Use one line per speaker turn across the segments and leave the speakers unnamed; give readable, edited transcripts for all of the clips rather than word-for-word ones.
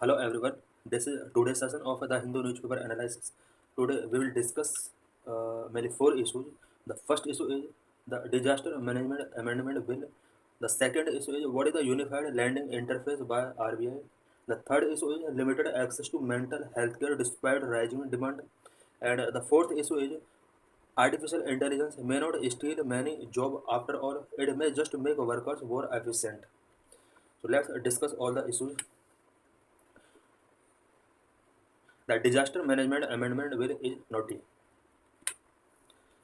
Hello everyone. This is today's session of the Hindu newspaper analysis. Today we will discuss mainly four issues. The first issue is the disaster management amendment bill. The second issue is what is the unified lending interface by RBI. The third issue is limited access to mental health care despite rising demand. And the fourth issue is artificial intelligence may not steal many jobs after all. It may just make workers more efficient. So let's discuss all the issues. The Disaster Management Amendment Bill is naughty.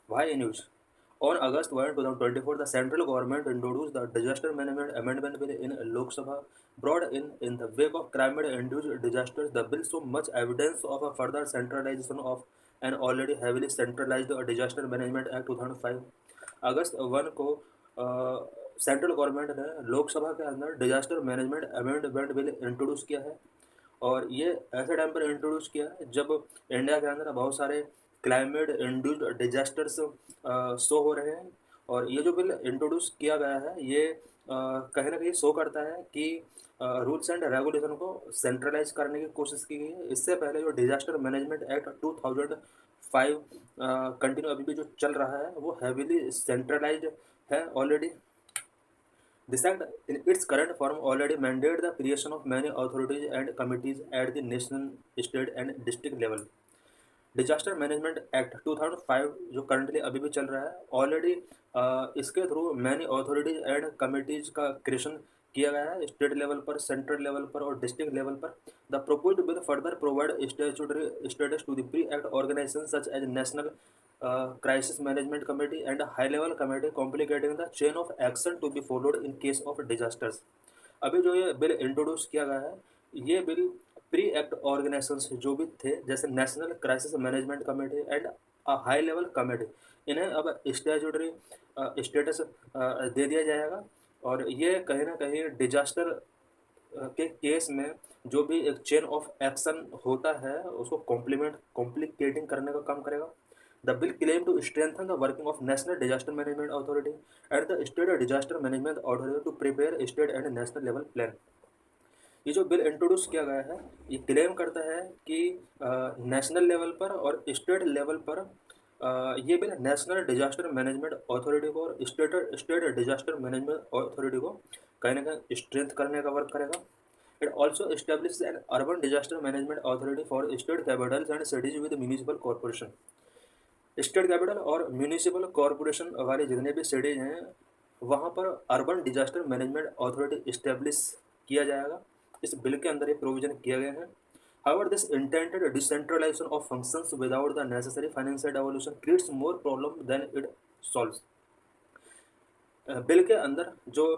Why news? On August 1, 2024, the central government introduced the Disaster Management Amendment Bill in Lok Sabha. Brought in the wake of climate-induced disasters, the bill saw much evidence of a further centralization of an already heavily centralized Disaster Management Act 2005. अगस्त 1 को central government ने लोकसभा के अंदर disaster management amendment bill introduce किया है। और ये ऐसे time पर इंट्रोड्यूस किया है जब इंडिया के अंदर बहुत सारे क्लाइमेट इंड्यूस्ड डिजास्टर्स शो हो रहे हैं। और ये जो बिल इंट्रोड्यूस किया गया है ये कहीं ना कहीं शो करता है कि रूल्स एंड रेगुलेशन को सेंट्रलाइज करने की कोशिश की गई है। इससे पहले जो डिजास्टर मैनेजमेंट एक्ट 2005 कंटिन्यू अभी भी जो चल रहा है वो हैवीली सेंट्रलाइज्ड है already. This act, in its current form, already mandated the creation of many authorities and committees at the national, state and district level. Disaster management act 2005 जो currently अभी भी चल रहा है ऑलरेडी इसके through many authorities and committees का creation किया गया है स्टेट लेवल पर, सेंट्रल लेवल पर और डिस्ट्रिक्ट लेवल पर। The proposed bill further provide statutory status to the pre act organisation such as national crisis management committee and a high level committee complicating the chain of action to be followed in case of disasters। अभी जो ये bill introduce किया गया है ये bill pre act organisation जो भी थे जैसे national crisis management committee and high level committee इन्हें अब स्टैट्यूटरी स्टेटस दे दिया जाएगा। और ये कहीं ना कहीं डिजास्टर के केस में जो भी एक चेन ऑफ एक्शन होता है उसको कॉम्प्लिकेटिंग करने का काम करेगा। The bill claimed to strengthen the working of National Disaster Management Authority and the State Disaster Management Authority to prepare state and national level plan। ये जो बिल इंट्रोड्यूस किया गया है ये क्लेम करता है कि नेशनल लेवल पर और स्टेट लेवल पर ये bill national disaster management authority को और स्टेट डिजास्टर मैनेजमेंट अथॉरिटी को कहीं ना कहीं स्ट्रेंथ करने का वर्क करेगा। It also establish N urban disaster management authority for state capitals and cities with municipal corporation. State capital और म्यूनिसिपल कॉरपोरेशन वाले जितने भी सिटीज हैं वहाँ पर urban disaster management authority establish किया जाएगा। इस बिल के अंदर ये प्रोविजन किया गया है। However, this intended decentralization of functions without the necessary financial devolution creates more problem than it solves। Bill के अंदर जो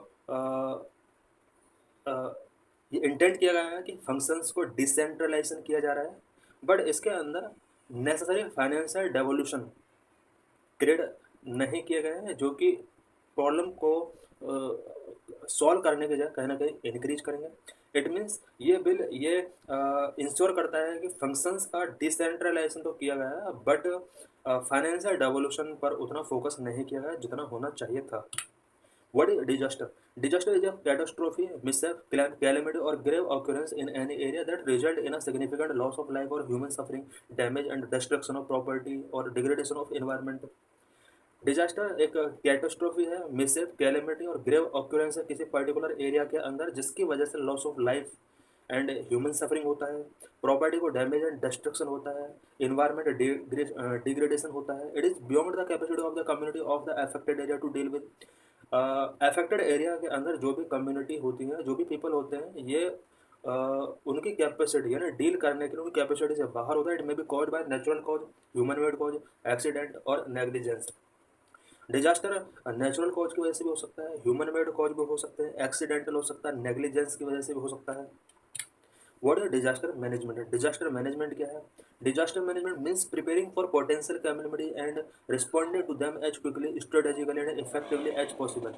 ये इंटेंट किया गया है कि फंक्शंस को डिसेंट्रलाइजेशन किया जा रहा है बट इसके अंदर नेसेसरी फाइनेंशियल डेवोल्यूशन क्रिएट नहीं किए गए हैं जो कि प्रॉब्लम को सॉल्व करने के बजाय कहीं ना कहीं इंक्रीज करेंगे। इट मीन्स ये बिल ये इंश्योर करता है कि फंक्शंस का डिसेंट्रलाइजेशन तो किया गया है बट फाइनेंशियल डेवोल्यूशन पर उतना फोकस नहीं किया गया जितना होना चाहिए था। What is disaster? Disaster is a catastrophe, mishap, calamity, or grave occurrence in any area that result in a significant loss of life or human suffering, damage and destruction of property or degradation of environment। Disaster एक catastrophe है, mishap, calamity और grave occurrence है किसी particular area के अंदर जिसकी वजह से loss of life and human suffering होता है, प्रॉपर्टी को डैमेज एंड डिस्ट्रक्शन होता है, इन्वायरमेंट डिग्रेडेशन होता है। It is beyond the capacity of the community of the affected area to deal with. Affected area के अंदर जो भी कम्युनिटी होती है जो भी पीपल होते हैं ये उनकी कैपेसिटी यानी डील करने के लिए उनकी कैपेसिटी से बाहर होता है। It may be caused by natural cause, human made cause, accident और नेग्लिजेंस। डिजास्टर नेचुरल कॉज की वजह से भी हो सकता है, ह्यूमन मेड कॉज भी हो सकते हैं, एक्सीडेंटल हो सकता है, नेग्लिजेंस की वजह से भी हो सकता है। What is disaster management? Disaster management क्या है? Disaster management means preparing for potential calamity and responding to them as quickly, strategically and effectively as possible.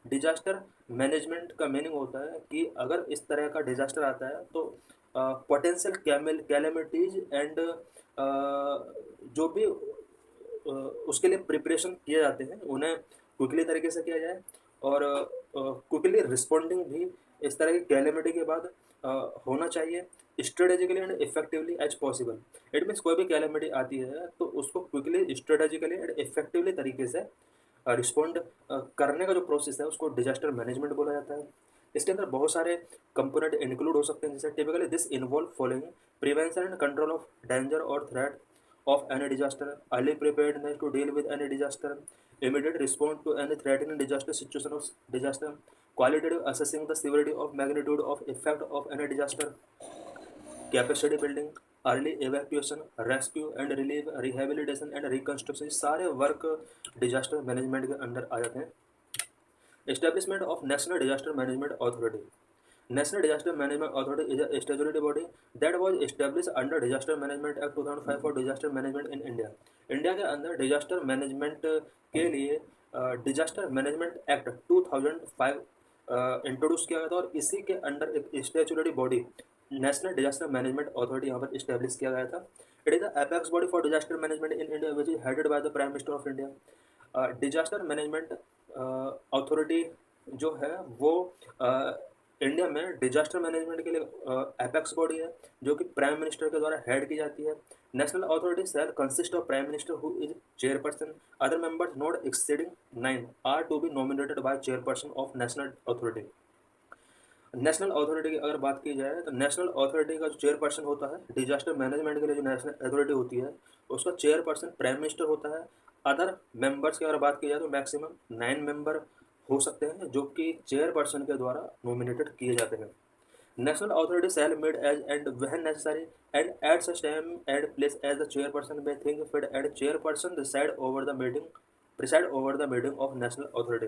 Disaster management का मीनिंग होता है कि अगर इस तरह का डिजास्टर आता है तो पोटेंशियल कैलेमिटीज एंड जो भी उसके लिए प्रिपरेशन किए जाते हैं उन्हें क्विकली तरीके से किया जाए और क्विकली रिस्पॉन्डिंग भी इस तरह की कैलेमिटी के बाद होना चाहिए strategically and effectively as possible. It means कोई भी कैलेमिटी आती है तो उसको क्विकली स्ट्रेटेजिकली एंड इफेक्टिवली तरीके से रिस्पॉन्ड करने का जो प्रोसेस है उसको डिजास्टर मैनेजमेंट बोला जाता है। इसके अंदर बहुत सारे कंपोनेंट इंक्लूड हो सकते हैं, जैसे typically this involve following: prevention and control of danger और threat of any disaster, early preparedness to deal with any disaster, immediate response to any threatening disaster situation of disaster, qualitative assessing the severity of magnitude of effect of any disaster, capacity building, early evacuation, rescue and relief, rehabilitation and reconstruction, सारे work disaster management के अंदर आ जाते हैं। Establishment of National Disaster Management Authority. National Disaster Management Authority is a statutory body that was established under Disaster Management Act 2005 for disaster management in India. India के अंदर disaster management के लिए disaster management act 2005 introduce किया गया था और इसी के अंडर एक statutory body national disaster management authority यहाँ पर इस्टेब्लिश किया गया था। It is the apex body for disaster management in India which is headed by the prime minister of India. Disaster management authority जो है वो इंडिया में डिजास्टर मैनेजमेंट के लिए एपेक्स बॉडी है जो कि प्राइम मिनिस्टर के द्वारा हेड की जाती है। National authority shall consist of prime minister who is chairperson, other members not exceeding 9 are to be nominated by chairperson of national authority. National authority की अगर बात की जाए तो नेशनल अथॉरिटी का जो चेयरपर्सन होता है डिजास्टर मैनेजमेंट के लिए, जो नेशनल अथॉरिटी होती है उसका चेयरपर्सन प्राइम मिनिस्टर होता है। अदर मेंबर्स की अगर बात की जाए तो मैक्सिमम 9 मेंबर हो सकते हैं जो कि चेयरपर्सन के द्वारा नॉमिनेटेड किए जाते हैं। National authority shall meet as and when necessary and at such time and place as the chairperson may think fit and chairperson preside over the meeting of national authority.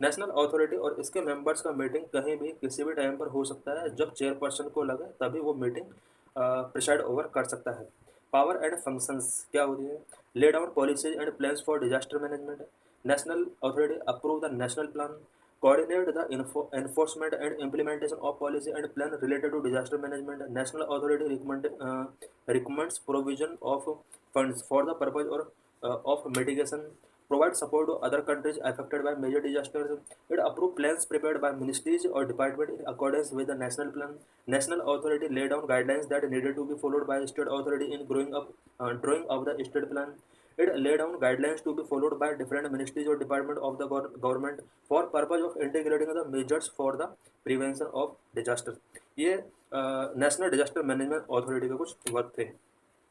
National authority और इसके members का meeting कहीं भी किसी भी time पर हो सकता है, जब चेयरपर्सन को लगे तभी वो मीटिंग प्रिसाइड ओवर कर सकता है। पावर एंड फंक्शंस क्या होती है? Lay down policies and plans for disaster management. National authority approve the national plan, coordinate the enforcement and implementation of policy and plan related to disaster management. National authority recommends provision of funds for the purpose of mitigation, provide support to other countries affected by major disasters. It approve plans prepared by ministries or department in accordance with the national plan. National authority lay down guidelines that needed to be followed by state authority in drawing up the state plan. It lay down guidelines to be followed by different ministries or department of the government for purpose of integrating the measures for the prevention of disaster. ये national disaster management authority के कुछ work थे।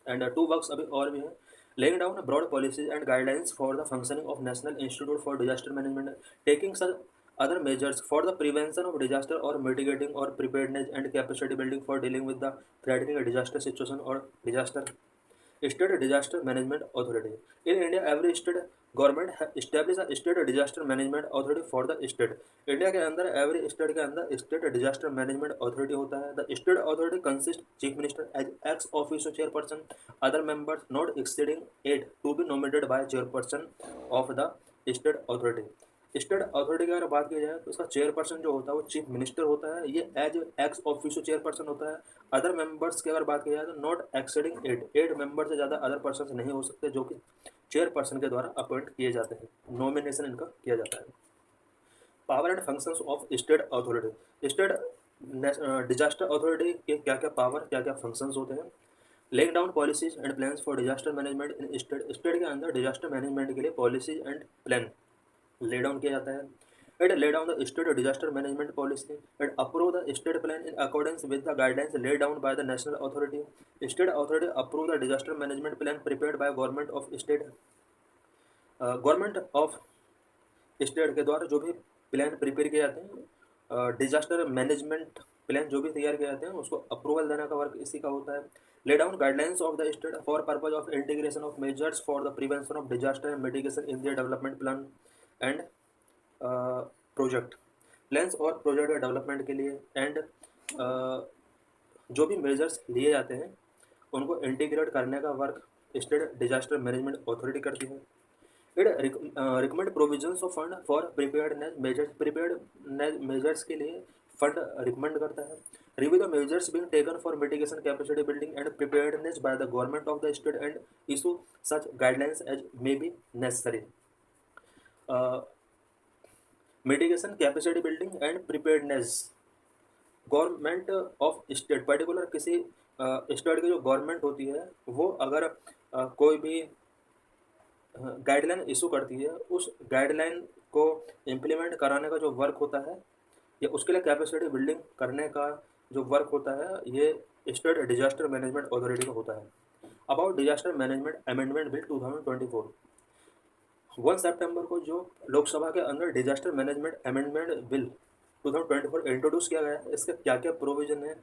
And 2 works अभी और भी हैं। Laying down broad policies and guidelines for the functioning of national institute for disaster management, taking such other measures for the prevention of disaster or mitigating or preparedness and capacity building for dealing with the threatening disaster situation or disaster. State Disaster Management Authority. In India, every state government established a state disaster management authority for the state. India के अंदर every state के अंदर state disaster management authority होता है। The state authority consist chief minister as ex officio chairperson, other members not exceeding 8 to be nominated by chairperson of the state authority. State authority की अगर बात की जाए तो उसका चेयरपर्सन जो होता है वो चीफ मिनिस्टर होता है, ये एज एक्स ऑफिसो चेयरपर्सन होता है। अदर मेंबर्स की अगर बात की जाए तो नॉट एक्सीडिंग 8 मेंबर से ज़्यादा अदर पर्सन नहीं हो सकते जो कि चेयरपर्सन के द्वारा अपॉइंट किए जाते हैं, नॉमिनेशन इनका किया जाता है। Power and functions of state authority. State disaster authority के क्या क्या पावर क्या क्या फंक्शंस होते हैं? Laying down policies and plans for disaster management in state. State के अंदर डिजास्टर मैनेजमेंट के लिए policies and plan lay down किया जाता है। It lay down the state disaster management policy. It approve the state plan in accordance with the guidelines laid down by the national authority. State authority approve the disaster management plan prepared by government of state. Government of state के द्वारा जो भी plan prepare किए जाते हैं, disaster management plan जो भी तैयार किए जाते हैं उसको अप्रूवल देने का वर्क इसी का होता है। Lay down guidelines of the state for purpose of integration of measures for the prevention of disaster and mitigation in their development plan and project. Plans और प्रोजेक्ट के डेवलपमेंट के लिए एंड जो भी मेजर्स लिए जाते हैं उनको इंटीग्रेट करने का work state disaster management authority करती है। It recommend provisions of fund for prepared measures के लिए फंड रिकमेंड करता है। Review the measures being taken for mitigation capacity building and preparedness by the government of the state and issue such guidelines as may be necessary. Mitigation capacity building and preparedness government of state, particular किसी state की जो government होती है वो अगर कोई भी guideline issue करती है, उस गाइडलाइन को इम्प्लीमेंट कराने का जो वर्क होता है या उसके लिए कैपेसिटी बिल्डिंग करने का जो वर्क होता है, ये स्टेट डिजास्टर मैनेजमेंट अथॉरिटी का होता है। About disaster management amendment bill 2024, 1 सितंबर को जो लोकसभा के अंदर disaster management amendment bill 2024 introduce किया गया है, इसके क्या क्या प्रोविजन है?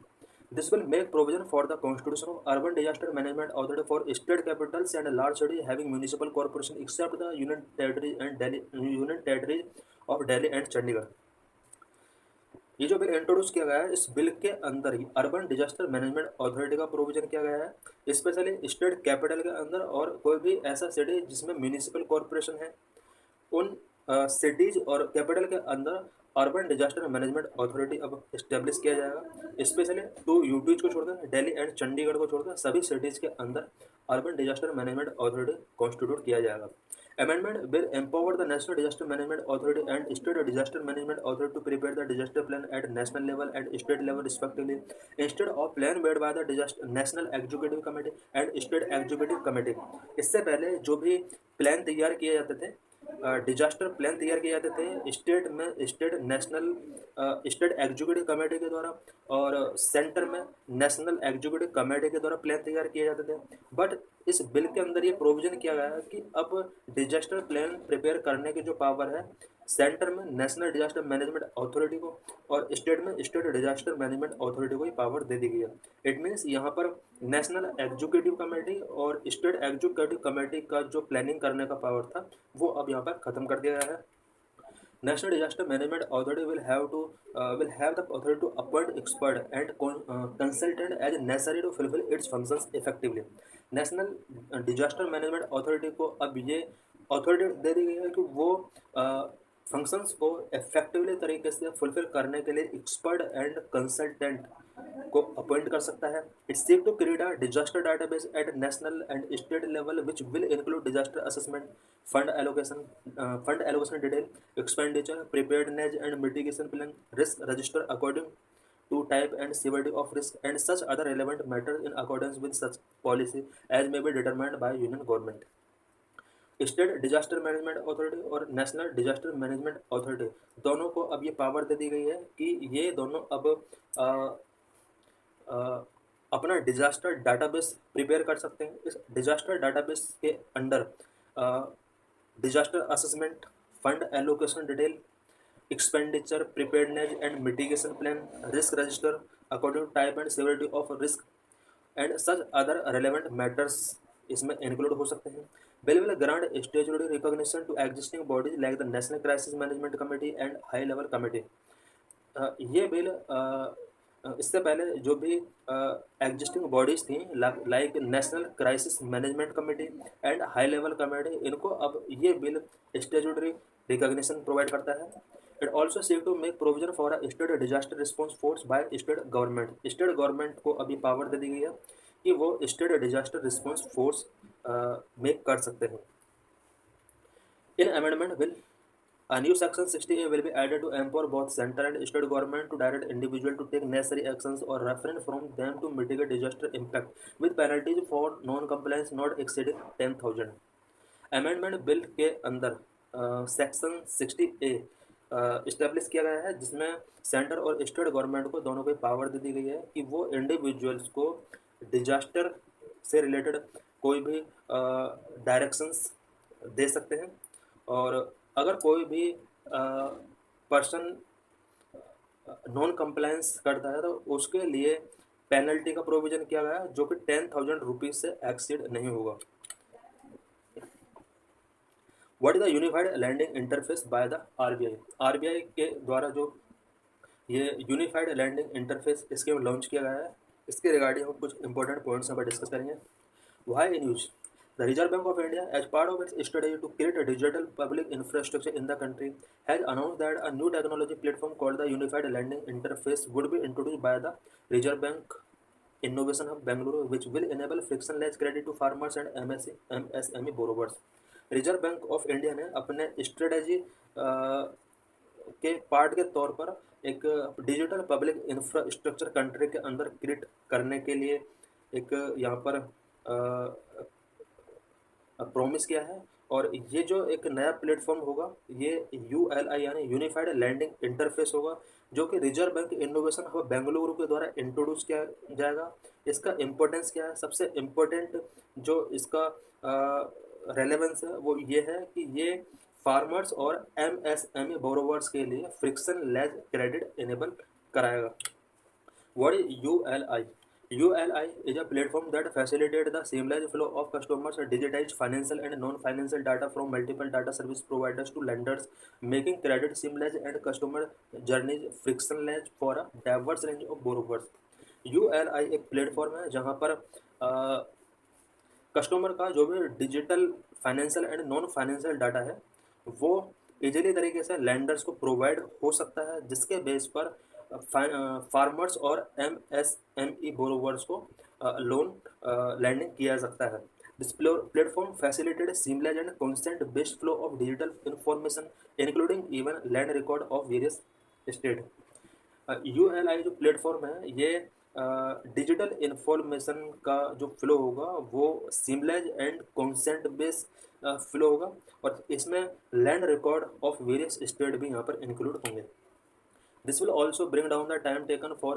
This will make provision for the constitution of urban disaster management authority for state capitals and large city having municipal corporation except the union territories of Delhi and Chandigarh. ये जो bill introduce किया गया है, इस बिल के अंदर ही urban disaster management authority का provision किया गया है, स्पेशली स्टेट कैपिटल के अंदर और कोई भी ऐसा सिटी जिसमें म्यूनिसिपल कॉर्पोरेशन है, उन सिटीज और कैपिटल के अंदर अर्बन डिजास्टर मैनेजमेंट अथॉरिटी अब इस्टेब्लिश किया जाएगा। स्पेशली 2 यूटीज को छोड़कर, दिल्ली एंड चंडीगढ़ को छोड़कर सभी सिटीज के अंदर urban disaster management authority constitute किया जाएगा। Amendment will empower the National Disaster Management Authority and State Disaster Management Authority to prepare the disaster plan at national level and state level respectively, instead of plan made by the disaster National Executive Committee and State Executive Committee। इससे पहले जो भी plan तैयार किए जाते थे, disaster plan तैयार किए जाते थे स्टेट में, स्टेट एग्जीक्यूटिव कमेटी के द्वारा और सेंटर में नेशनल एग्जीक्यूटिव कमेटी के द्वारा प्लान तैयार किए जाते थे। बट इस बिल के अंदर ये प्रोविजन किया गया है कि अब डिजास्टर प्लान प्रिपेयर करने की जो पावर है, सेंटर में नेशनल डिजास्टर मैनेजमेंट अथॉरिटी को और स्टेट में स्टेट डिजास्टर मैनेजमेंट अथॉरिटी को ये पावर दे दी गई है। इट मीन्स यहाँ पर नेशनल एग्जीक्यूटिव कमेटी और स्टेट एग्जीक्यूटिव कमेटी का जो प्लानिंग करने का पावर था वो अब यहाँ पर खत्म कर दिया गया है। National Disaster Management Authority will have the authority to appoint expert and consultant as necessary to fulfill its functions effectively। National disaster management authority को अब ये अथॉरिटी दे दी गई है कि वो फंक्शंस को इफेक्टिवली तरीके से फुलफिल करने के लिए एक्सपर्ट एंड कंसल्टेंट को अपॉइंट कर सकता है। Its seek to create a disaster database at national and state level which will include disaster assessment, fund allocation detail, expenditure, preparedness and mitigation plan, risk register according to type and severity of risk and such other relevant matters in accordance with such policy as may be determined by union government। State disaster management authority और national disaster management authority दोनों को अब ये power दे दी गई है कि ये दोनों अब आ, आ, अपना डिजास्टर डाटाबेस प्रिपेयर कर सकते हैं। इस डिजास्टर डाटाबेस के अंदर disaster assessment, fund allocation detail, expenditure, preparedness and mitigation plan, risk register according to type and severity of risk and such other relevant matters इसमें इंक्लूड हो सकते हैं। Bill will grant statutory recognition to existing bodies like the national crisis management committee and high level committee. ये bill इससे पहले जो भी existing bodies थी like national crisis management committee and high level committee, इनको अब ये बिल स्टेचुटरी रिकॉग्निशन प्रोवाइड करता है। It also seek to make provision for a state disaster response force by state government. State government को अभी power दे दी गई है कि वो state disaster response force make कर सकते हैं। In amendment bill a new section 60A will be added to empower both central and state government to direct individual to take necessary actions or refrain from them to mitigate disaster impact with penalties for non-compliance not exceeding 10,000। Amendment bill के अंदर section 60A establish किया गया है जिसमें centre और state government को दोनों को पावर दे दी गई है कि वो इंडिविजुअल्स को डिजास्टर से रिलेटेड कोई भी डायरेक्शंस दे सकते हैं और अगर कोई भी पर्सन नॉन कंप्लायंस करता है तो उसके लिए पेनल्टी का प्रोविजन किया गया है जो कि 10,000 रुपीज से एक्सीड नहीं होगा। What is the unified lending interface by the RBI? RBI के द्वारा जो ये unified lending interface scheme launch किया गया है, इसके रिगार्डिंग हम कुछ इंपॉर्टेंट पॉइंट्स यहाँ पर डिस्कस करेंगे। Why in use The Reserve Bank of India, as part of its strategy to create a digital public infrastructure in the country, has announced that a new technology platform called the Unified Lending Interface would be introduced by the Reserve Bank Innovation Hub, Bengaluru, which will enable frictionless credit to farmers and MSME borrowers। Reserve bank of India ने अपने strategy के part के तौर पर एक digital public infrastructure country के अंदर create करने के लिए एक यहाँ पर प्रॉमिस किया है। और ये जो एक नया प्लेटफॉर्म होगा, ये यूएलआई यानी यूनिफाइड लैंडिंग इंटरफेस होगा, जो कि reserve bank innovation hub Bengaluru के द्वारा इंट्रोड्यूस किया जाएगा। इसका इम्पोर्टेंस क्या है? सबसे इम्पोर्टेंट जो इसका रेलेवेंस है वो ये है कि ये फार्मर्स और एमएसएमई बोरोवर्स के लिए फ्रिक्शन लेस क्रेडिट इनेबल कराएगा। What is ULI? ULI is a platform that facilitates the seamless flow of customers' digitized financial and non-financial data from multiple data service providers to lenders, making credit seamless and customer journeys frictionless for a diverse range of borrowers. ULI एक platform है जहाँ पर customer का जो भी digital financial and non financial data है वो easily तरीके से लेंडर्स को प्रोवाइड हो सकता है, जिसके बेस पर फार्मर्स और एमएसएमई बोरोवर्स को लोन लैंडिंग किया जा सकता है। This platform facilitate seamless and constant based flow of digital information including even land record of various state. ULI जो प्लेटफॉर्म है ये डिजिटल इंफॉर्मेशन का जो फ्लो होगा वो seamless and consent base flow होगा, और इसमें land record of various state भी यहाँ पर इंक्लूड होंगे। This will also bring down the time taken for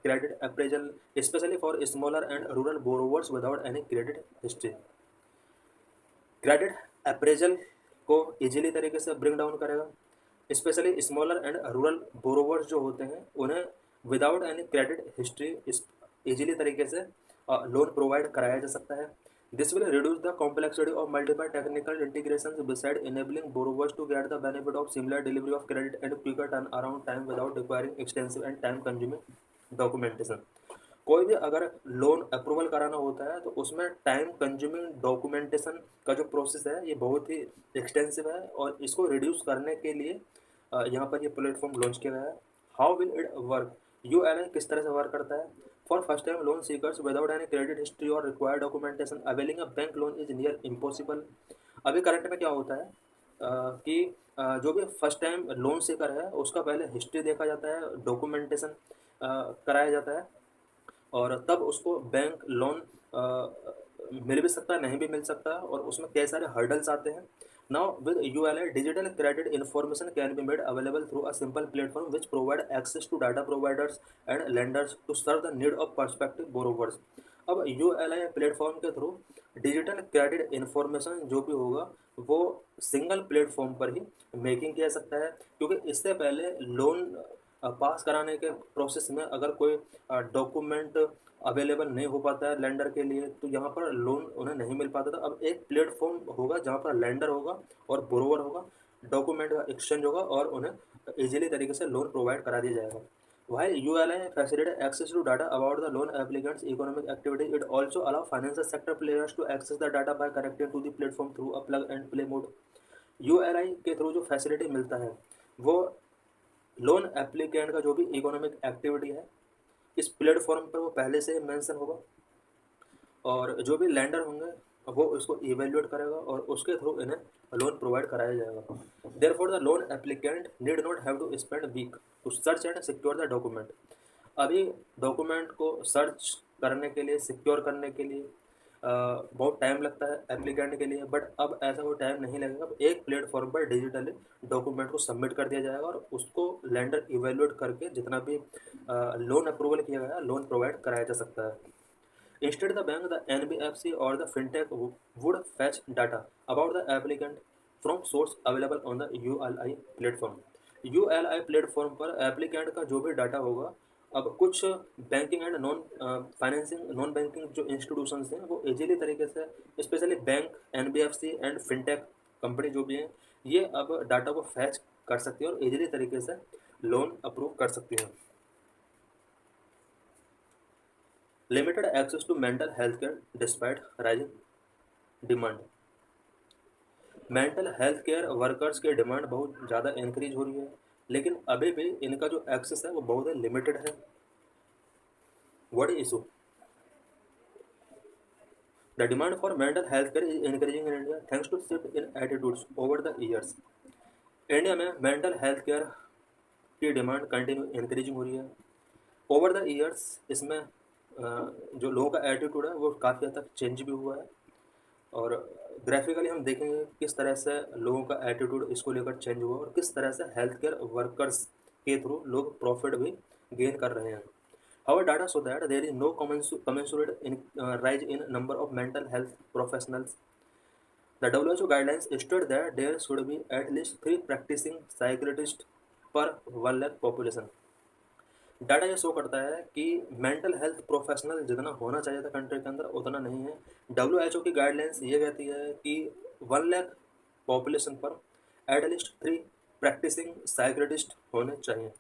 credit appraisal, especially for smaller and rural borrowers without any credit history. Credit appraisal को easily तरीके से ब्रिंग डाउन करेगा, specially smaller and rural borrowers जो होते हैं उन्हें without any credit history easily तरीके से लोन प्रोवाइड कराया जा सकता है। This will reduce the complexity of multiple technical integrations beside enabling borrowers to get the benefit of similar delivery of credit and quicker turn around time without requiring extensive and time consuming documentation. कोई भी अगर loan approval कराना होता है तो उसमें time consuming documentation का जो प्रोसेस है ये बहुत ही एक्सटेंसिव है, और इसको रिड्यूस करने के लिए यहाँ पर ये प्लेटफॉर्म लॉन्च किया गया है। How will it work? ULI किस तरह से वर्क करता है? For first time loan seekers without any credit history और required documentation availing a bank loan is near impossible. अभी करंट में क्या होता है कि जो भी फर्स्ट टाइम लोन सीकर है उसका पहले हिस्ट्री देखा जाता है, डॉक्यूमेंटेशन कराया जाता है, और तब उसको बैंक लोन मिल भी सकता है, नहीं भी मिल सकता, और उसमें कई सारे हर्डल्स आते हैं। Now with ULI digital credit information can be made available through a simple platform which provide access to data providers and lenders to serve the need of perspective borrowers. अब यूएलआई प्लेटफॉर्म के through digital credit information जो भी होगा वो single platform पर ही making किया जा सकता है, क्योंकि इससे पहले लोन पास कराने के प्रोसेस में अगर कोई डॉक्यूमेंट अवेलेबल नहीं हो पाता है लेंडर के लिए तो यहाँ पर लोन उन्हें नहीं मिल पाता था। अब एक प्लेटफॉर्म होगा जहाँ पर लेंडर होगा और बोरोवर होगा, डॉक्यूमेंट का एक्सचेंज होगा और उन्हें इजीली तरीके से लोन प्रोवाइड करा दिया जाएगा। While ULI facilitates access to data about the loan applicant's economic activity, it also allows financial sector players to access the data by connecting to the platform through a plug and play mode. ULI के through जो facility मिलता है वो loan applicant का जो भी economic activity है इस प्लेटफॉर्म पर वो पहले से मेंशन होगा, और जो भी लैंडर होंगे वो उसको इवेल्युएट करेगा और उसके थ्रू इन्हें लोन प्रोवाइड कराया जाएगा। Therefore the loan applicant need not have to spend week to search and secure the document. अभी डॉक्यूमेंट को सर्च करने के लिए, सिक्योर करने के लिए बहुत टाइम लगता है एप्लीकेंट के लिए, बट अब ऐसा कोई टाइम नहीं लगेगा। अब एक प्लेटफॉर्म पर डिजिटली डॉक्यूमेंट को सबमिट कर दिया जाएगा और उसको लेंडर इवेल्युएट करके जितना भी लोन अप्रूवल किया गया लोन प्रोवाइड कराया जा सकता है। Instead, the bank, the NBFC, or the fintech would fetch data about the applicant from source available on the ULI platform. ULI platform पर एप्लीकेंट का जो भी डाटा होगा, अब कुछ बैंकिंग एंड नॉन बैंकिंग जो इंस्टीट्यूशंस हैं वो इजीली तरीके से, specially bank, NBFC and fintech company जो भी हैं ये अब डाटा को फैच कर सकती है और इजीली तरीके से लोन अप्रूव कर सकती हैं। Limited access to mental health care despite rising demand. Mental health care workers की डिमांड बहुत ज़्यादा इंक्रीज हो रही है, लेकिन अभी भी इनका जो एक्सेस है वो बहुत ही लिमिटेड है। What is issue? The demand for mental health care is increasing in India thanks to shift in attitudes over the years. India में मेंटल हेल्थ केयर की डिमांड कंटिन्यू इंक्रीजिंग हो रही है। ओवर द ईयर्स इसमें जो लोगों का attitude है वो काफ़ी हद तक चेंज भी हुआ है। और ग्राफिकली हम देखेंगे किस तरह से लोगों का एटीट्यूड इसको लेकर चेंज हुआ और किस तरह से हेल्थ केयर वर्कर्स के थ्रू लोग प्रॉफिट भी गेन कर रहे हैं। Our data show that there is no commensurate rise in number of mental health professionals. The WHO guidelines state that there should be at least 3 practicing psychiatrists per 1 lakh population. Data ये show करता है कि mental health professional जितना होना चाहिए था country के अंदर उतना नहीं है। WHO की गाइडलाइंस ये कहती है कि 1 लाख पॉपुलेशन पर एटलीस्ट 3 प्रैक्टिसिंग साइकियाट्रिस्ट होने चाहिए।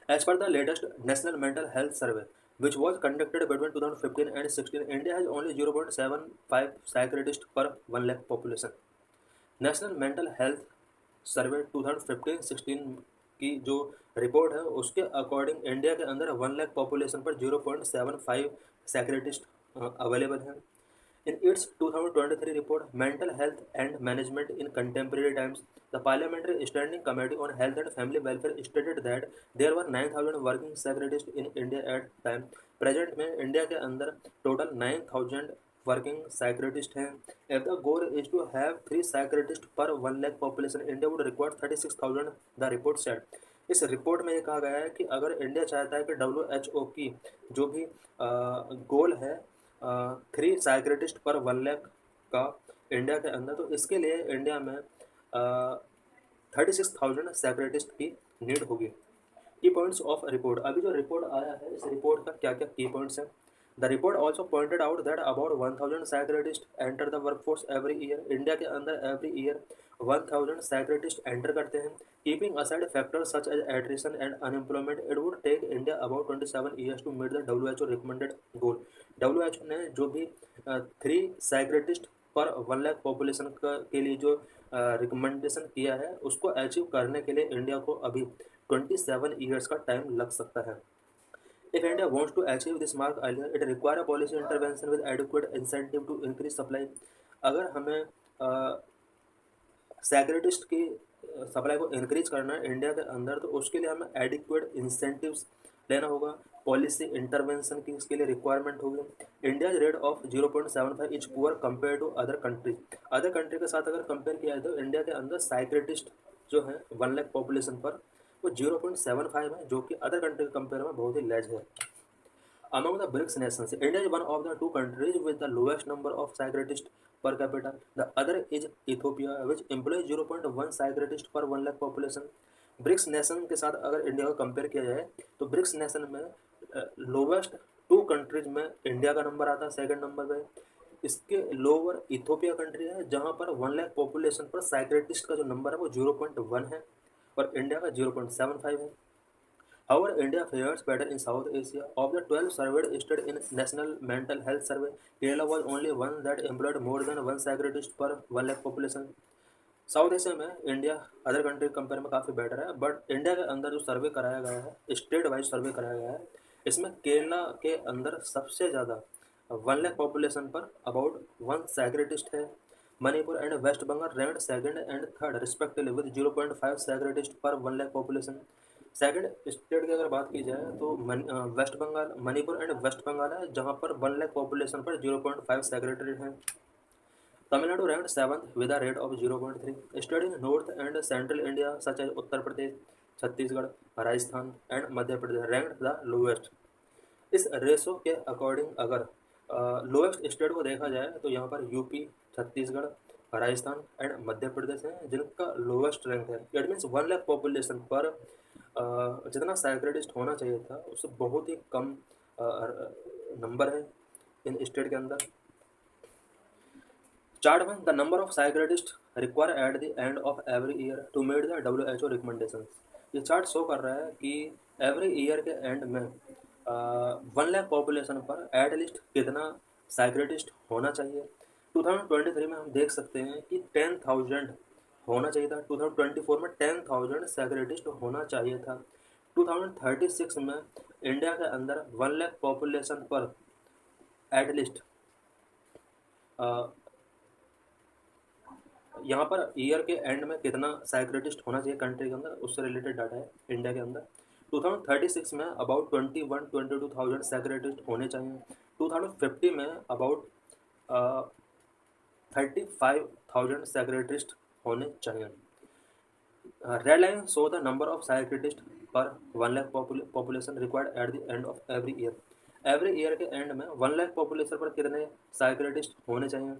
As per the latest National Mental Health Survey, which was conducted between 2015 and 16, India has only 0.75 psychiatrists per 1 lakh population. National mental health survey 2015-16 की जो रिपोर्ट है उसके अकॉर्डिंग इंडिया के अंदर 1 lakh population पर 0.75 psychiatrist available हैं। In its 2023 report, Mental Health and Management in Contemporary Times, the Parliamentary Standing Committee on Health and Family Welfare stated that there were 9,000 working psychiatrists in India at time. Present में India के अंदर total 9,000 working psychiatrist हैं। If the goal is to have 3 psychiatrists per 1 lakh population, India would require 36,000. The report said. इस report में ये कहा गया है कि अगर इंडिया चाहता है कि WHO की जो भी गोल है 3 साइकियाट्रिस्ट पर 1 लाख का इंडिया के अंदर, तो इसके लिए इंडिया में 36,000 साइकियाट्रिस्ट की नीड होगी। की पॉइंट्स ऑफ रिपोर्ट, अभी जो रिपोर्ट आया है इस रिपोर्ट का क्या क्या की पॉइंट्स हैं। The report also pointed out that about 1,000 psychiatrist enter the workforce every year. India के अंदर एवरी ईयर 1,000 साइकियाट्रिस्ट एंटर करते हैं। Keeping aside factors such as attrition and unemployment, it would take India about 27 years to meet the WHO recommended goal. WHO ने जो भी 3 psychiatrist पर 1 lakh population के लिए जो रिकमेंडेशन किया है उसको अचीव करने के लिए इंडिया को अभी 27 ईयर्स का टाइम लग सकता है। If India wants to achieve this mark earlier, it requires a policy intervention with adequate incentive to increase supply. अगर हमें साइकियाट्रिस्ट की सप्लाई को इंक्रीज करना है इंडिया के अंदर, तो उसके लिए हमें एडिक्वेट इंसेंटिव्स लेना होगा। पॉलिसी इंटरवेंशन की इसके लिए रिक्वायरमेंट होगी। India rate of 0.75 is poor compare to other country. Other country के साथ अगर कंपेयर किया जाए तो इंडिया के अंदर साइकियाट्रिस्ट जो है 1 लाख पॉपुलेशन पर वो 0.75 है, जो कि अदर कंट्री के कंपेयर में बहुत ही लेज है। Among the BRICS nations, India is one of the 2 countries with the lowest number of psychiatrists per capita. The other is Ethiopia, which employs 0.1 psychiatrist per 1 lakh population. BRICS nation के साथ अगर India को compare किया जाए तो ब्रिक्स नेशन में लोवेस्ट 2 कंट्रीज में इंडिया का नंबर आता है सेकंड नंबर पे। इसके लोअर इथोपिया कंट्री है जहां पर 1 लाख पॉपुलेशन पर साइकियाट्रिस्ट का जो नंबर है वो 0.1 है और इंडिया का 0.75 है। However, India fares better in South Asia. Of the 12 surveyed states in National Mental Health Survey, Kerala was only one that employed more than 1 psychiatrist per 1 lakh population. South Asia में India other country compare में काफ़ी better है, but India के अंदर जो सर्वे कराया गया है स्टेट वाइज सर्वे कराया गया है, इसमें केरला के अंदर सबसे ज़्यादा 1 लाख पॉपुलेशन पर अबाउट 1 साइकियाट्रिस्ट है। Manipur and West Bengal ranked second and third respectively with 0.5 psychiatrist पर 1 लाख पॉपुलेशन। सेकंड स्टेट की अगर बात की जाए तो वेस्ट बंगाल, मणिपुर एंड वेस्ट बंगाल है जहाँ पर 1 लाख पॉपुलेशन पर 0.5 साइकियाट्रिस्ट हैं। Tamil Nadu ranked 7th with a rate of 0.3. States in North and Central India such as Uttar Pradesh, Chhattisgarh, Rajasthan and Madhya Pradesh ranked the lowest. इस रेशो के अकॉर्डिंग अगर लोएस्ट स्टेट को देखा जाए तो यहाँ पर यूपी, छत्तीसगढ़, राजस्थान एंड मध्य प्रदेश हैं जिनका लोएस्ट रैंक है। इट मीन्स 1 लाख पॉपुलेशन पर जितना साइकियाट्रिस्ट होना चाहिए था उससे बहुत ही कम नंबर है इन स्टेट के अंदर। Chart one, the number of psychiatrist require at the end of every year to met the WHO recommendation. ये चार्ट शो कर रहा है कि एवरी ईयर के एंड में 1 लाख पॉपुलेशन पर एटलीस्ट कितना साइकियाट्रिस्ट होना चाहिए। 2023 में हम देख सकते हैं कि 10,000 होना चाहिए था, 2024 में 10,000 साइकियाट्रिस्ट होना चाहिए था। 2036 में इंडिया के अंदर 1 लाख पॉपुलेशन पर एटलीस्ट यहाँ पर ईयर के एंड में कितना साइक्रेटिस्ट होना चाहिए कंट्री के अंदर, उससे रिलेटेड डाटा है इंडिया के अंदर। 2036 में अबाउट 21-22,000 साइक्रेटिस्ट होने चाहिए। 2050 में अबाउट 35,000 साइक्रेटिस्ट होने चाहिए। Red line show the number of psychiatrist पर 1 lakh population required at the end of every year. Every year के एंड में 1 लाख पॉपुलेशन पर कितने साइक्रेटिस्ट होने चाहिए।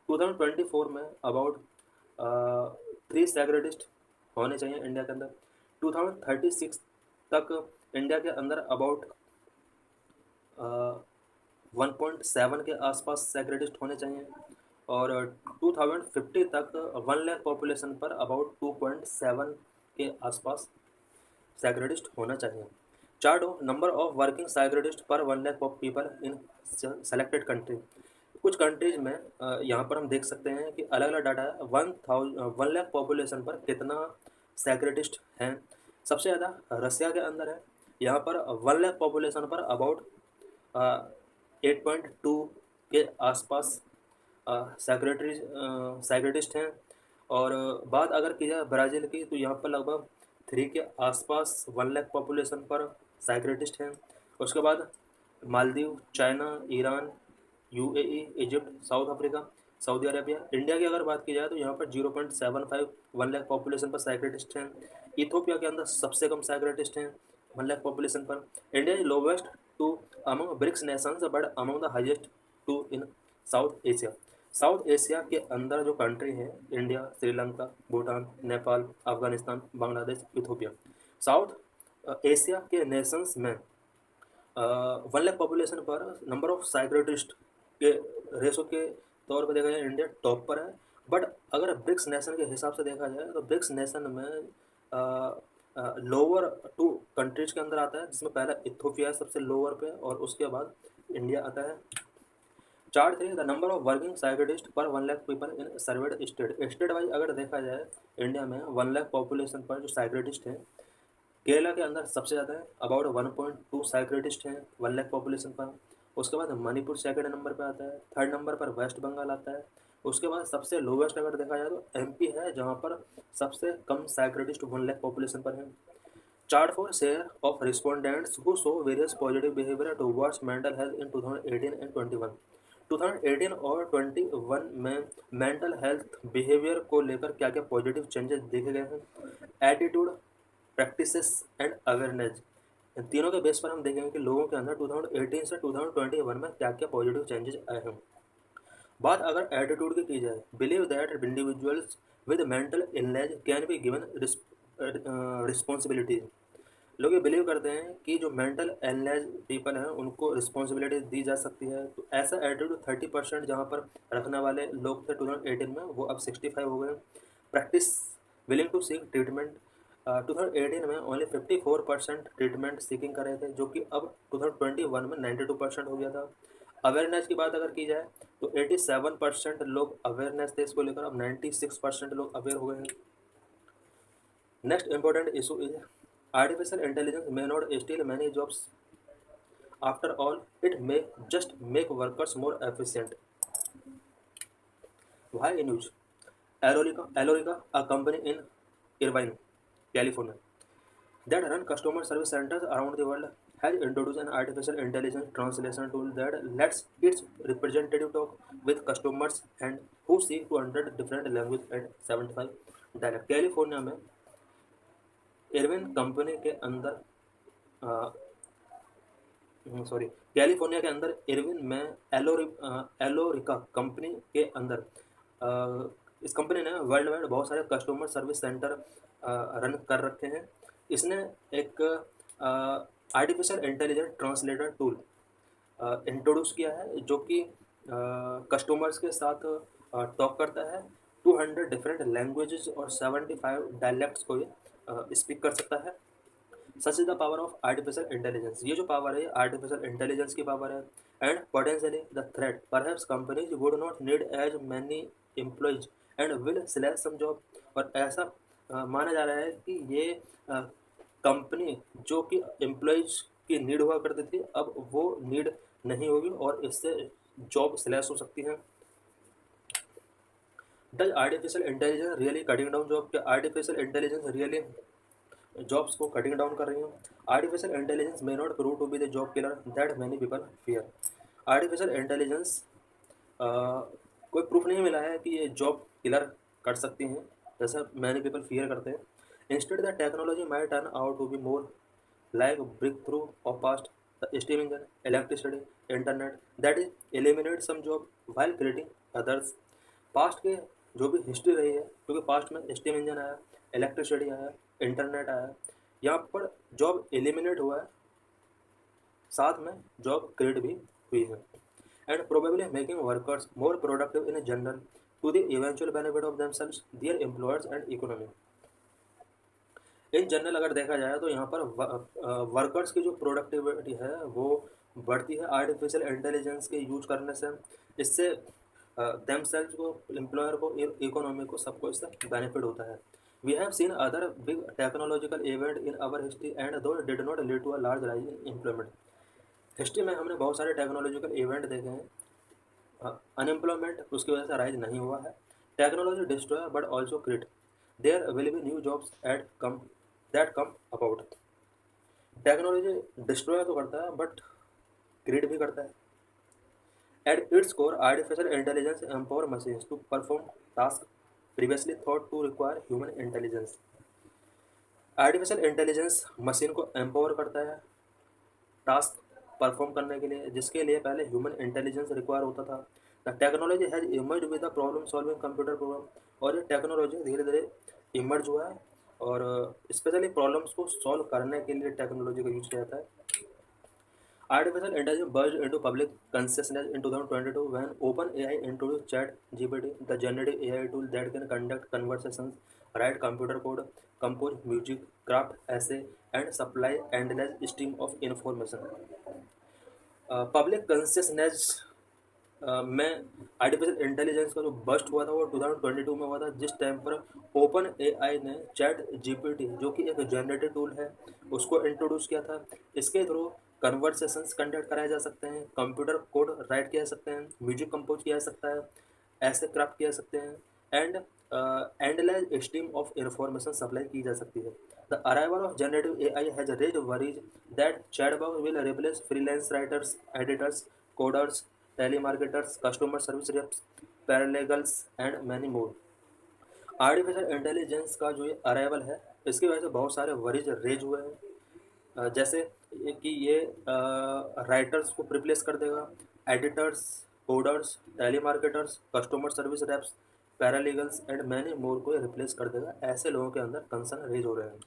2024 में अबाउट 3 साइक्रेटिस्ट होने चाहिए इंडिया के अंदर। 2036 तक इंडिया के अंदर अबाउट 1.7 के आसपास साइक्रेटिस्ट होने चाहिए, और 2050 तक 1 लाख पॉपुलेशन पर अबाउट 2.7 के आसपास साइक्रेटिस्ट होना चाहिए। Chart of number of working psychiatrist पर 1 lakh people in selected country. कुछ कंट्रीज में यहाँ पर हम देख सकते हैं कि अलग अलग डाटा है। 1 लाख पॉपुलेशन पर कितना साइक्रेटिस्ट हैं। सबसे ज़्यादा रसिया के अंदर है, यहाँ पर 1 लाख पॉपुलेशन पर अबाउट 8.2 के आसपास साइक्रेटिस्ट हैं। और बात अगर की जाए ब्राज़ील की, तो यहाँ पर लगभग 3 के आसपास 1 लाख पॉपुलेशन पर साइक्रेटिस्ट हैं। उसके बाद Maldives, China, Iran, UAE, Egypt, south Africa, Saudi Arabia. India की अगर बात की जाए तो यहाँ पर 0.75 1 लाख पॉपुलेशन पर साइक्रेटिस्ट हैं। इथोपिया के अंदर सबसे कम साइक्रेटिस्ट हैं 1 लाख पॉपुलेशन पर। India is lowest two among BRICS nations but among the highest two in South Asia. South Asia के अंदर जो कंट्री है, India, Sri Lanka, Bhutan, Nepal, Afghanistan, Bangladesh, Ethiopia. South Asia के नेशंस में 1 लाख पॉपुलेशन पर नंबर ऑफ साइक्रेटिस्ट के रेशो के तौर पर देखा जाए इंडिया टॉप पर है। बट अगर ब्रिक्स नेशन के हिसाब से देखा जाए तो ब्रिक्स नेशन में लोअर 2 कंट्रीज के अंदर आता है, जिसमें पहला इथोपिया है सबसे लोअर पे, और उसके बाद इंडिया आता है। Chart 3 the number of working psychiatrist पर 1 lakh people in served state wise अगर देखा जाए इंडिया में 1 लाख पॉपुलेशन पर जो साइक्रेटिस्ट हैं, केरला के अंदर सबसे ज़्यादा है, अबाउट 1.2 साइक्रेटिस्ट हैं 1 लाख पॉपुलेशन पर। उसके बाद मणिपुर सेकंड नंबर पर आता है, थर्ड नंबर पर वेस्ट बंगाल आता है। उसके बाद सबसे लोवेस्ट अगर देखा जाए तो एमपी है, जहाँ पर सबसे कम साइक्रेटिस्ट 1 लाख पॉपुलेशन पर है। Chart for share of respondents who show various positive behaviour towards mental health in 2018 and 21। 2018 और 21 में मेंटल हेल्थ बिहेवियर को लेकर क्या क्या पॉजिटिव चेंजेस देखे गए हैं। एटीट्यूड, प्रैक्टिसेस एंड अवेयरनेस, इन तीनों के बेस पर हम देखेंगे कि लोगों के अंदर 2018 से 2021 में क्या क्या पॉजिटिव चेंजेस आए हैं। बात अगर एटीट्यूड की जाए, believe that individuals with mental illness can be given responsibility. लोग ये बिलीव करते हैं कि जो मेंटल इलनेस पीपल हैं उनको रिस्पॉन्सिबिलिटी दी जा सकती है। तो ऐसा एटीट्यूड 30% जहाँ पर रखने वाले लोग थे 2018 में, वो अब 65 हो गए। Practice, willing to seek treatment, 2018 में ओनली 54% ट्रीटमेंट सीकिंग कर रहे थे, जो कि अब 2021 में 92% हो गया था। अवेयरनेस की बात अगर की जाए तो 87% लोग अवेयरनेस थे इसको लेकर, अब 96% लोग अवेयर हो गए हैं। Next important issue is artificial intelligence may not steal many jobs, after all it may just make workers more efficient. Why news, Alorica, a company in Irvine, California, that run customer service centers around the world, has introduced an artificial intelligence translation tool that lets its representative talk with customers and who seek to understand different language and 75 dialect। California में Irwin company के अंदर California के अंदर Irwin में एलोरिका company के अंदर इस company ने वर्ल्ड वाइड बहुत सारे कस्टमर सर्विस सेंटर रन कर रखे हैं। इसने एक artificial intelligence translator tool introduce किया है, जो कि कस्टमर्स के साथ टॉक करता है। 200 डिफरेंट लैंग्वेजेस और 75 डायलेक्ट्स को ये स्पीक कर सकता है। Such is the power of artificial intelligence, ये जो पावर है आर्टिफिशियल इंटेलिजेंस की पावर है। And potentially the threat, perhaps companies would not need as many employees and will slash some job. और ऐसा माना जा रहा है कि ये कंपनी जो कि एम्प्लॉयज की नीड हुआ करती थी, अब वो नीड नहीं होगी और इससे जॉब स्लैश हो सकती है। Does artificial intelligence really cutting down job? क्या आर्टिफिशियल इंटेलिजेंस रियली जॉब्स को कटिंग डाउन कर रही हैं? Artificial intelligence may not prove to be the job killer that many people fear. Artificial intelligence कोई proof नहीं मिला है कि ये जॉब किलर कर सकती हैं जैसा मैनी पीपल फियर करते हैं। Instead the technology may turn out to be more like breakthrough of past the steam engine, electricity, internet that is eliminate some job while creating others। Past के जो भी history रही है, क्योंकि past में steam engine आया, electricity आया, internet आया, यहाँ पर जॉब एलिमिनेट हुआ है, साथ में जॉब क्रिएट भी हुई है। And probably making workers more productive in general to the eventual benefit of themselves, their employers and economy. In general अगर देखा जाए तो यहाँ पर वर्कर्स की जो प्रोडक्टिविटी है वो बढ़ती है आर्टिफिशियल इंटेलिजेंस के यूज करने से। इससे देमसेल्व्स को, एम्प्लॉयर को, इकोनॉमी को, सबको इससे बेनिफिट होता है। We have seen other big technological event in our history and though did not lead to a large rise in employment. History में हमने बहुत सारे टेक्नोलॉजिकल इवेंट देखे हैं, अनएम्प्लॉयमेंट उसकी वजह से राइज नहीं हुआ है। Technology destroy but also create, there will be new jobs at come that come about. Technology destroy तो करता है बट क्रिएट भी करता है। At its core artificial intelligence empower machines to perform task previously thought to require human intelligence. Artificial intelligence machine को empower करता है task perform करने के लिए, जिसके लिए पहले ह्यूमन इंटेलिजेंस रिक्वायर होता था। The technology has emerge with the problem solving computer program. और ये टेक्नोलॉजी धीरे धीरे इमर्ज हुआ है और स्पेशली प्रॉब्लम्स को सॉल्व करने के लिए टेक्नोलॉजी का यूज किया जाता है। Artificial intelligence burst into public consciousness in 2022 when OpenAI introduced ChatGPT, the generative AI tool that can conduct conversations, write computer code, compose music, craft essay, and supply endless stream of information। Public consciousness में artificial intelligence का जो bast हुआ था वो 2022 में हुआ था, जिस टाइम पर ओपन एआई ने चैट जीपीटी, जो कि एक जनरेटिव टूल है, उसको इंट्रोड्यूस किया था। इसके थ्रू कन्वर्सेशंस कंडक्ट कराए जा सकते हैं, कंप्यूटर कोड राइट किया जा सकते हैं, म्यूजिक कंपोज किया जा सकता है, ऐसे क्राफ्ट किया जा सकते हैं, and endless stream of information supply की जा सकती है। The arrival of generative AI has raised worries that chatbot will replace freelance writers, editors, coders, telemarketers, customer service reps, paralegals and many more. Artificial intelligence का जो ये arrival है, इसकी वजह से बहुत सारे वरीज रेज हुए हैं, जैसे कि ये राइटर्स को रिप्लेस कर देगा, editors, coders, telemarketers, customer service reps, paralegals and many more को रिप्लेस कर देगा। ऐसे लोगों के अंदर कंसर्न रेज हो रहे हैं।